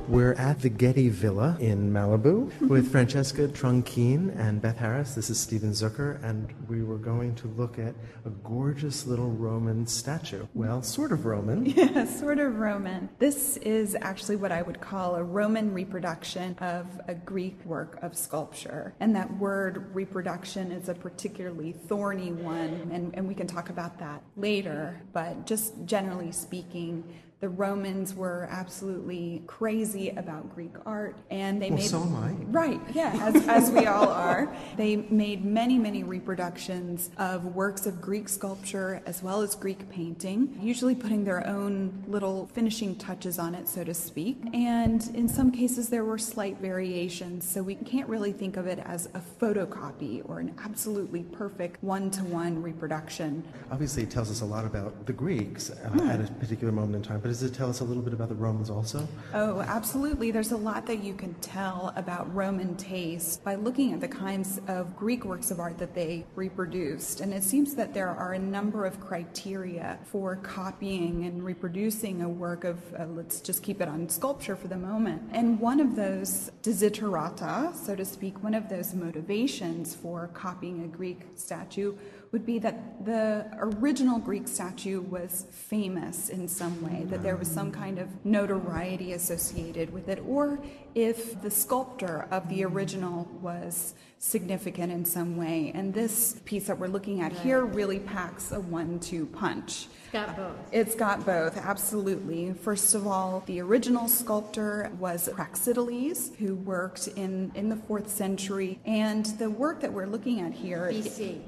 We're at the Getty Villa in Malibu with Francesca, Tronchin, and Beth Harris. This is Stephen Zucker, and we were going to look at a gorgeous little Roman statue. Well, sort of Roman. Yeah, sort of Roman. This is actually what I would call a Roman reproduction of a Greek work of sculpture. And that word reproduction is a particularly thorny one, and we can talk about that later. But just generally speaking, the Romans were absolutely crazy about Greek art, and they made... so am I. Right, yeah, as we all are. They made many, many reproductions of works of Greek sculpture as well as Greek painting, usually putting their own little finishing touches on it, so to speak. And in some cases, there were slight variations, so we can't really think of it as a photocopy or an absolutely perfect one-to-one reproduction. Obviously, it tells us a lot about the Greeks at a particular moment in time, but does it tell us a little bit about the Romans also? Oh, absolutely. There's a lot that you can tell about Roman taste by looking at the kinds of Greek works of art that they reproduced. And it seems that there are a number of criteria for copying and reproducing a work of, let's just keep it on sculpture for the moment. And one of those desiderata, so to speak, one of those motivations for copying a Greek statue would be that the original Greek statue was famous in some way, that there was some kind of notoriety associated with it, or if the sculptor of the original was significant in some way. And this piece that we're looking at here really packs a 1-2 punch. It's got both. It's got both, absolutely. First of all, the original sculptor was Praxiteles, who worked in the 4th century. And the work that we're looking at here...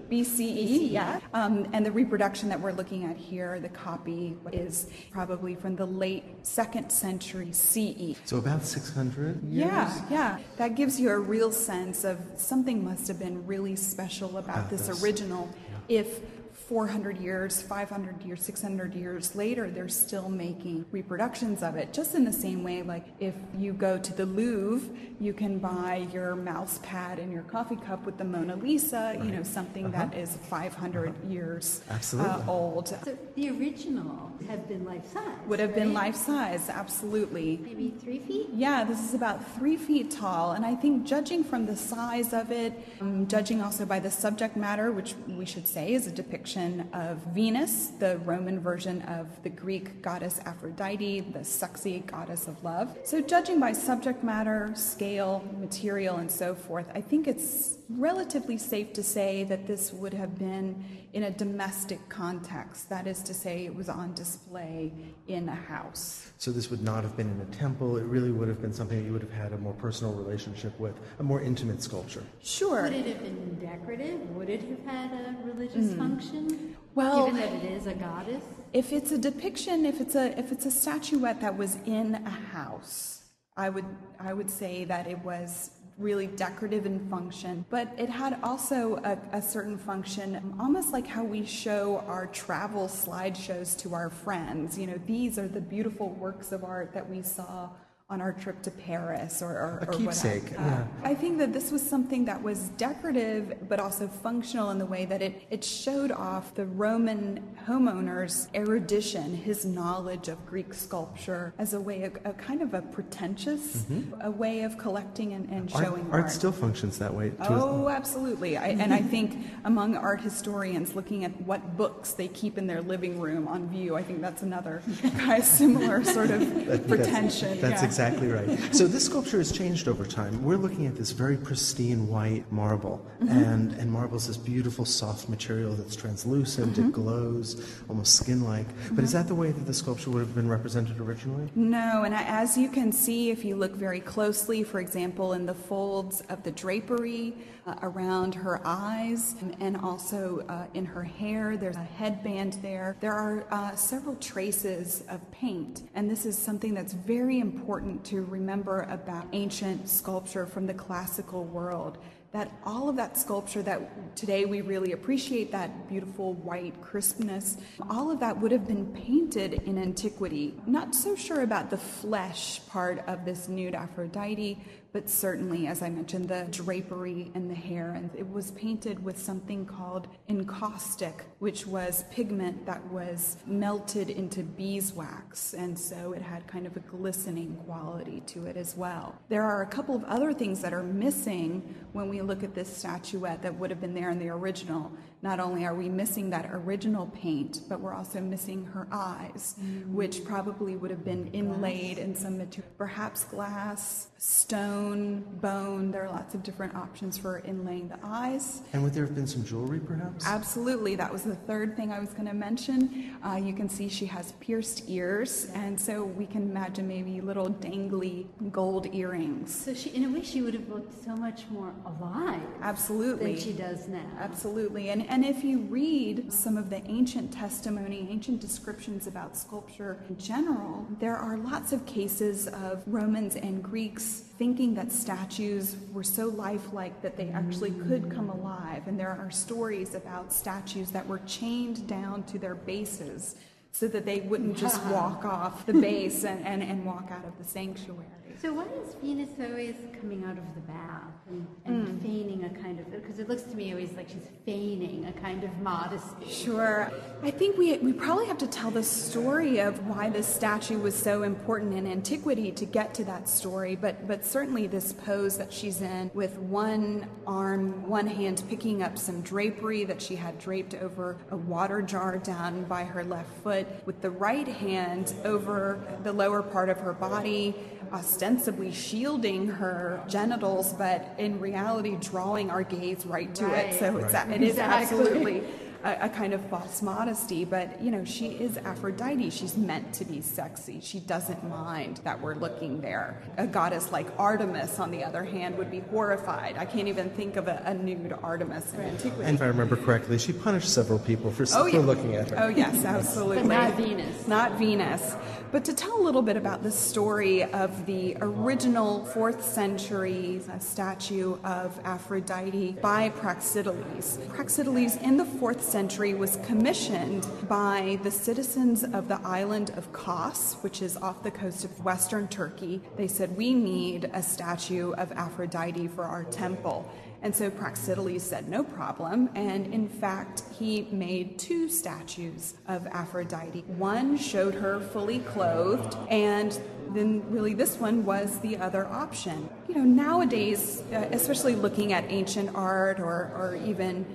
B.C.E., yeah. And the reproduction that we're looking at here, the copy, is probably from the late 2nd century CE. So about 600 years? Yeah. That gives you a real sense of something must have been really special about this original if 400 years, 500 years, 600 years later, they're still making reproductions of it. Just in the same way, like if you go to the Louvre, you can buy your mouse pad and your coffee cup with the Mona Lisa, you know, something that is 500 years old. So the original have been life-size, Would have been life-size, absolutely. Maybe 3 feet? Yeah, this is about 3 feet tall, and I think judging from the size of it, judging also by the subject matter, which we should say is a depiction of Venus, the Roman version of the Greek goddess Aphrodite, the sexy goddess of love. So judging by subject matter, scale, material, and so forth, I think it's relatively safe to say that this would have been in a domestic context. That is to say, it was on display in a house. So this would not have been in a temple. It really would have been something that you would have had a more personal relationship with, a more intimate sculpture. Sure. Would it have been decorative? Would it have had a religious function? Well, given that it is a goddess? If it's a depiction, if it's a statuette that was in a house, I would say that it was really decorative in function, but it had also a certain function, almost like how we show our travel slideshows to our friends. You know, these are the beautiful works of art that we saw on our trip to Paris or a keepsake. I think that this was something that was decorative but also functional in the way that it showed off the Roman homeowner's erudition, his knowledge of Greek sculpture as a way of a kind of a pretentious a way of collecting and showing art. Art still functions that way. Oh, absolutely. And I think among art historians looking at what books they keep in their living room on view, I think that's another kind of similar sort of pretension. That's exactly right. So this sculpture has changed over time. We're looking at this very pristine white marble, and marble is this beautiful soft material that's translucent, it glows, almost skin-like. But is that the way that the sculpture would have been represented originally? No, and as you can see, if you look very closely, for example, in the folds of the drapery around her eyes and also in her hair, there's a headband there. There are several traces of paint, and this is something that's very important to remember about ancient sculpture from the classical world. That all of that sculpture that today we really appreciate, that beautiful white crispness, all of that would have been painted in antiquity. Not so sure about the flesh part of this nude Aphrodite, but certainly, as I mentioned, the drapery and the hair. And it was painted with something called encaustic, which was pigment that was melted into beeswax. And so it had kind of a glistening quality to it as well. There are a couple of other things that are missing when we look at this statuette that would have been there in the original. Not only are we missing that original paint, but we're also missing her eyes, which probably would have been inlaid in some material, perhaps glass, stone, bone. There are lots of different options for inlaying the eyes. And would there have been some jewelry, perhaps? Absolutely. That was the third thing I was going to mention. You can see she has pierced ears, and so we can imagine maybe little dangly gold earrings. So she, in a way, she would have looked so much more alive. Absolutely. Than she does now. Absolutely. And if you read some of the ancient testimony, ancient descriptions about sculpture in general, there are lots of cases of Romans and Greeks thinking that statues were so lifelike that they actually could come alive. And there are stories about statues that were chained down to their bases so that they wouldn't just walk off the base and walk out of the sanctuary. So why is Venus always coming out of the bath and feigning a kind of, because it looks to me always like she's feigning a kind of modesty. Sure. I think we probably have to tell the story of why this statue was so important in antiquity to get to that story, but certainly this pose that she's in with one arm, one hand picking up some drapery that she had draped over a water jar down by her left foot, with the right hand over the lower part of her body, ostensibly shielding her genitals, but in reality drawing our gaze right to it. So it is absolutely a kind of false modesty, but you know, she is Aphrodite. She's meant to be sexy. She doesn't mind that we're looking there. A goddess like Artemis, on the other hand, would be horrified. I can't even think of a nude Artemis in antiquity. And if I remember correctly, she punished several people for looking at her. Oh yes, absolutely. But not Venus. Not Venus. But to tell a little bit about the story of the original 4th century statue of Aphrodite by Praxiteles. Praxiteles in the 4th century was commissioned by the citizens of the island of Kos, which is off the coast of western Turkey. They said, we need a statue of Aphrodite for our temple. And so Praxiteles said, no problem. And in fact, he made 2 statues of Aphrodite. One showed her fully clothed, and then really this one was the other option. You know, nowadays, especially looking at ancient art or even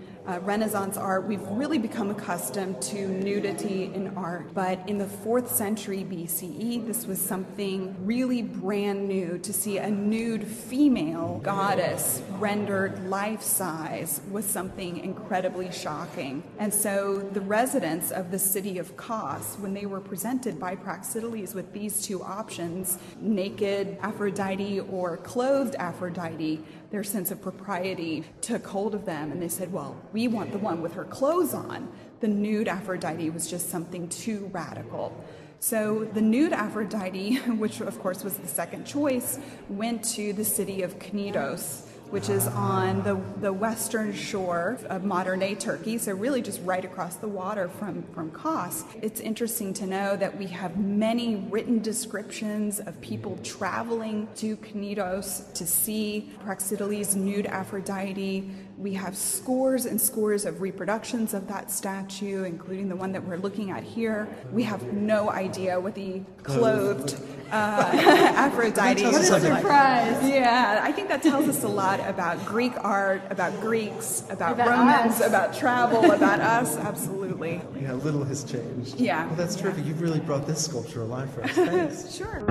Renaissance art, we've really become accustomed to nudity in art. But in the 4th century B.C.E., this was something really brand new. To see a nude female goddess rendered life-size was something incredibly shocking. And so the residents of the city of Kos, when they were presented by Praxiteles with these 2 options, naked Aphrodite or clothed Aphrodite, their sense of propriety took hold of them, and they said, well, we want the one with her clothes on. The nude Aphrodite was just something too radical. So the nude Aphrodite, which of course was the second choice, went to the city of Knidos, which is on the western shore of modern-day Turkey, so really just right across the water from Kos. It's interesting to know that we have many written descriptions of people traveling to Knidos to see Praxiteles' nude Aphrodite. We have scores and scores of reproductions of that statue, including the one that we're looking at here. We have no idea what the clothed Aphrodite What a surprise. Yeah, I think that tells us a lot about Greek art, about Greeks, about Romans, us. about travel, about us. Absolutely. Yeah, little has changed. Yeah. Well, that's terrific. You've really brought this sculpture alive for us. Thanks. Sure.